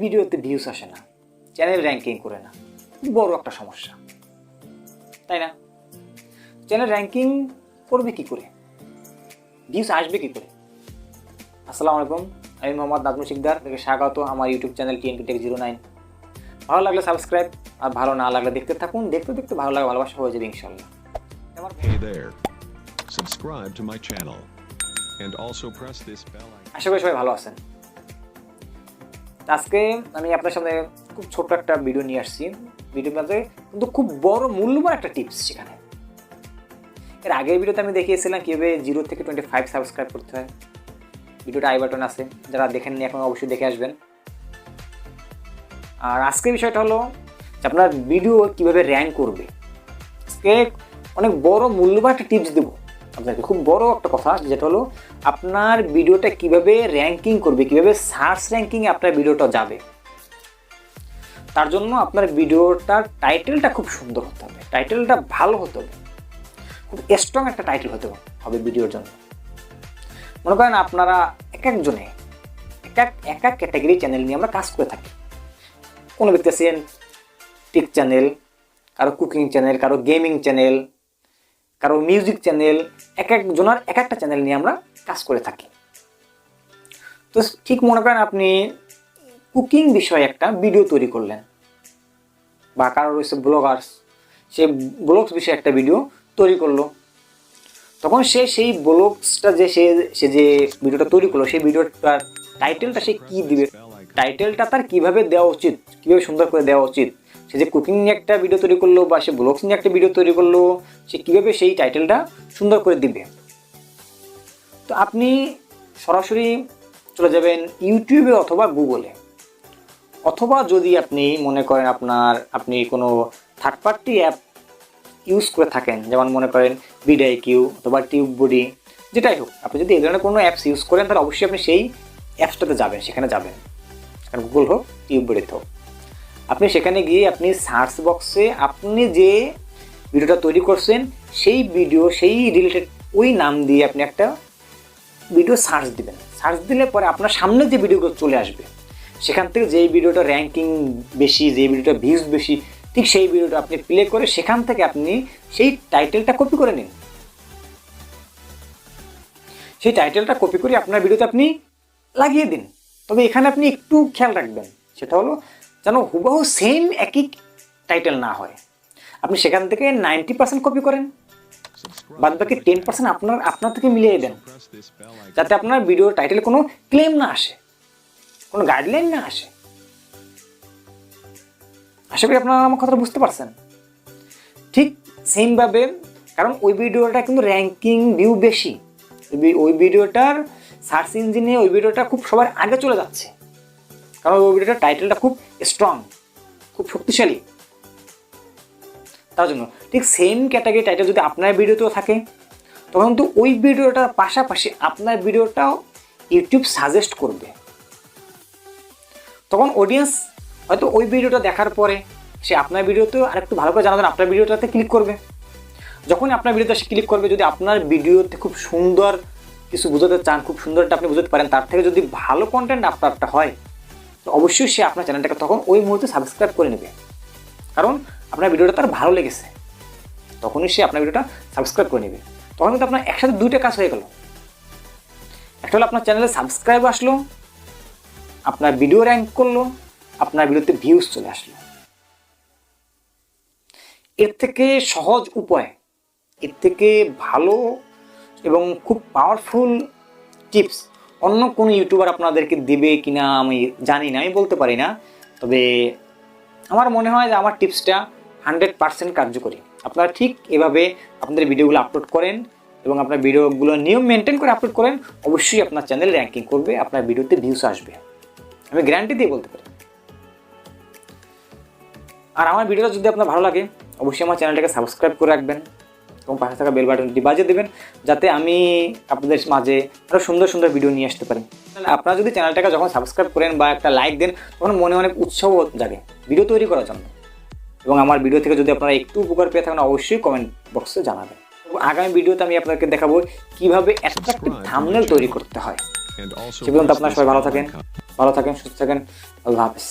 ভিডিওতে ভিউজ আসে না, চ্যানেল র্যাঙ্কিং করে না, বড় একটা সমস্যা, তাই না? চ্যানেল র্যাঙ্কিং করবে কি করে, ভিউজ আসবে কি করে? আসসালামু আলাইকুম, আমি মোহাম্মদ নাজমুল শিকদার, থেকে স্বাগত আমার ইউটিউব চ্যানেল TNP Tech 09। ভালো লাগলে সাবস্ক্রাইব, আর ভালো না লাগলে দেখতে থাকুন, দেখতে দেখতে ভালো লাগে, ভালোবাসা হয়ে যাবে ইনশাল্লাহ। Hey there. Subscribe to my channel and also press this bell icon. আশা করি সবাই ভালো আছেন। আজকে আমি আপনার সামনে খুব ছোট্ট একটা ভিডিও নিয়ে আসছি। ভিডিওর মধ্যে কিন্তু খুব বড় মূল্যবান একটা টিপস সেখানে। এর আগের ভিডিওতে আমি দেখিয়েছিলাম কীভাবে 0 থেকে 25 সাবস্ক্রাইব করতে হয়। ভিডিওটা আই বাটন আছে, যারা দেখেননি এখন অবশ্যই দেখে আসবেন। আর আজকের বিষয়টা হলো যে আপনার ভিডিও কীভাবে র্যাঙ্ক করবে। আজকে অনেক বড় মূল্যবান একটা টিপস দেবো আপনাকে, খুব বড় একটা কথা, যেটা হলো আপনার ভিডিওটা কিভাবে র্যাঙ্কিং করবে, কিভাবে সার্চ র্যাঙ্কিংয়ে আপনার ভিডিওটা যাবে। তার জন্য আপনার ভিডিওটার টাইটেলটা খুব সুন্দর হতে হবে, টাইটেলটা ভালো হতে হবে, খুব স্ট্রং একটা টাইটেল হতে হবে ভিডিওর জন্য। মনে করেন আপনারা এক একজনে এক এক ক্যাটাগরি চ্যানেল নিয়ে আমরা কাজ করে থাকি। কোনো ব্যক্তি আছেন টেক চ্যানেল, কারো কুকিং চ্যানেল, কারো গেমিং চ্যানেল, কারো মিউজিক চ্যানেল, এক একজনের এক একটা চ্যানেল নিয়ে আমরা কাজ করে থাকি। তো ঠিক মনে করেন আপনি কুকিং বিষয়ে একটা ভিডিও তৈরি করলেন, বা কারো রয়েছে ব্লগার্স, সে ব্লগস বিষয়ে একটা ভিডিও তৈরি করলো। তখন সে সেই ব্লগসটা যে সে যে ভিডিওটা তৈরি করলো, সেই ভিডিওটার টাইটেলটা সে কী দিবে, টাইটেলটা তার কীভাবে দেওয়া উচিত, কীভাবে সুন্দর করে দেওয়া উচিত। সে যে কুকিং নিয়ে একটা ভিডিও তৈরি করলো বা সে ব্লগস নিয়ে একটা ভিডিও তৈরি করলো, সে কীভাবে সেই টাইটেলটা সুন্দর করে দিবে। তো আপনি সরাসরি চলে যাবেন ইউটিউবে অথবা গুগলে, অথবা যদি আপনি মনে করেন আপনি কোনো থার্ড পার্টি অ্যাপ ইউজ করে থাকেন, যেমন মনে করেন ভিডিআইকিউ অথবা টিউব বডি, যেটাই হোক, আপনি যদি এই ধরনের কোনো অ্যাপস ইউজ করেন তাহলে অবশ্যই আপনি সেই অ্যাপসটাতে যাবেন, সেখানে যাবেন, কারণ গুগল হোক টিউব বডিতে হোক। আপনি সেখানে গিয়ে আপনি সার্চ বক্সে আপনি যে ভিডিওটা তৈরি করছেন সেই ভিডিও, সেই রিলেটেড ওই নাম দিয়ে আপনি একটা ভিডিও সার্চ দিবেন। সার্চ দিলে পরে আপনার সামনে যে ভিডিওগুলো চলে আসবে, সেখান থেকে যেই ভিডিওটা র্যাঙ্কিং বেশি, যেই ভিডিওটা ভিউজ বেশি, ঠিক সেই ভিডিওটা আপনি প্লে করে সেখান থেকে আপনি সেই টাইটেলটা কপি করে নিন। সেই টাইটেলটা কপি করে আপনার ভিডিওতে আপনি লাগিয়ে দিন। তবে এখানে আপনি একটু খেয়াল রাখবেন, সেটা হলো যেন হুবহু সেম একই টাইটেল না হয়। আপনি সেখান থেকে 90% কপি করেন, বাদ বাকি 10% আপনার থেকে মিলিয়ে দেন, যাতে আপনার ভিডিওর টাইটেলে কোনো ক্লেম না আসে, কোনো গাইডলাইন না আসে। আশা করি আপনারা আমার কথাটা বুঝতে পারছেন। ঠিক সেমভাবে, কারণ ওই ভিডিওটা কিন্তু র্যাঙ্কিং ভিউ বেশি, ওই ভিডিওটার সার্চ ইঞ্জিনে ওই ভিডিওটা খুব সবার আগে চলে যাচ্ছে, কারণ ওই ভিডিওটার টাইটেলটা খুব স্ট্রং, খুব শক্তিশালী। তার জন্য ঠিক সেম ক্যাটাগরি টাইটেল যদি আপনার ভিডিওতেও থাকে, তখন কিন্তু ওই ভিডিওটার পাশাপাশি আপনার ভিডিওটাও ইউটিউব সাজেস্ট করবে। তখন অডিয়েন্স হয়তো ওই ভিডিওটা দেখার পরে সে আপনার ভিডিওতেও আরেকটু ভালো করে জানার জন্য আপনার ভিডিওটাতে ক্লিক করবে। যখনই আপনার ভিডিওতে সে ক্লিক করবে, যদি আপনার ভিডিওতে খুব সুন্দর কিছু বোঝাতে চান, খুব সুন্দরটা আপনি বুঝতে পারেন, তার থেকে যদি ভালো কন্টেন্ট আপনারটা হয়, তো অবশ্যই সে আপনার চ্যানেলটাকে তখন ওই মুহূর্তে সাবস্ক্রাইব করে নেবে, কারণ আপনার ভিডিওটা তার ভালো লেগেছে। তখনই সে আপনার ভিডিওটা সাবস্ক্রাইব করে নেবে। তখন কিন্তু আপনার একসাথে দুইটা কাজ হয়ে গেল। একটা হলো আপনার চ্যানেলে সাবস্ক্রাইব আসলো, আপনার ভিডিও র্যাঙ্ক করলো, আপনার ভিডিওতে ভিউজ চলে আসলো। এর থেকে সহজ উপায়, এর থেকে ভালো এবং খুব পাওয়ারফুল টিপস অন্য কোনো ইউটিউবার আপনাদেরকে দেবে কিনা আমি জানি না, আমি বলতে পারি না। তবে আমার মনে হয় যে আমার টিপসটা 100% কার্যকরী। আপনারা ঠিক এভাবে আপনাদের ভিডিওগুলো আপলোড করেন এবং আপনার ভিডিওগুলো নিয়ম মেনটেন করে আপলোড করেন, অবশ্যই আপনার চ্যানেল র্যাঙ্কিং করবে, আপনার ভিডিওতে ভিউজ আসবে, আমি গ্যারান্টি দিয়ে বলতে পারি। আর আমার ভিডিওটা যদি আপনার ভালো লাগে, অবশ্যই আমার চ্যানেলটাকে সাবস্ক্রাইব করে রাখবেন এবং পাশে থাকা বেল বাটনটি বাজিয়ে দেবেন, যাতে আমি আপনাদের মাঝে আরও সুন্দর সুন্দর ভিডিও নিয়ে আসতে পারি। আপনারা যদি চ্যানেলটাকে যখন সাবস্ক্রাইব করেন বা একটা লাইক দেন, তখন মনে অনেক উৎসাহ জাগে ভিডিও তৈরি করার জন্য। এবং আমার ভিডিও থেকে যদি আপনারা একটু উপকার পেয়ে থাকেন, অবশ্যই কমেন্ট বক্সে জানাবেন। আগামী ভিডিওতে আমি আপনাদেরকে দেখাবো কিভাবে অ্যাট্রাকটিভ থাম্বনেল তৈরি করতে হয়। সে পর্যন্ত আপনারা সবাই ভালো থাকেন। ভালো থাকেন, সুস্থ থাকেন, আল্লাহ হাফেজ।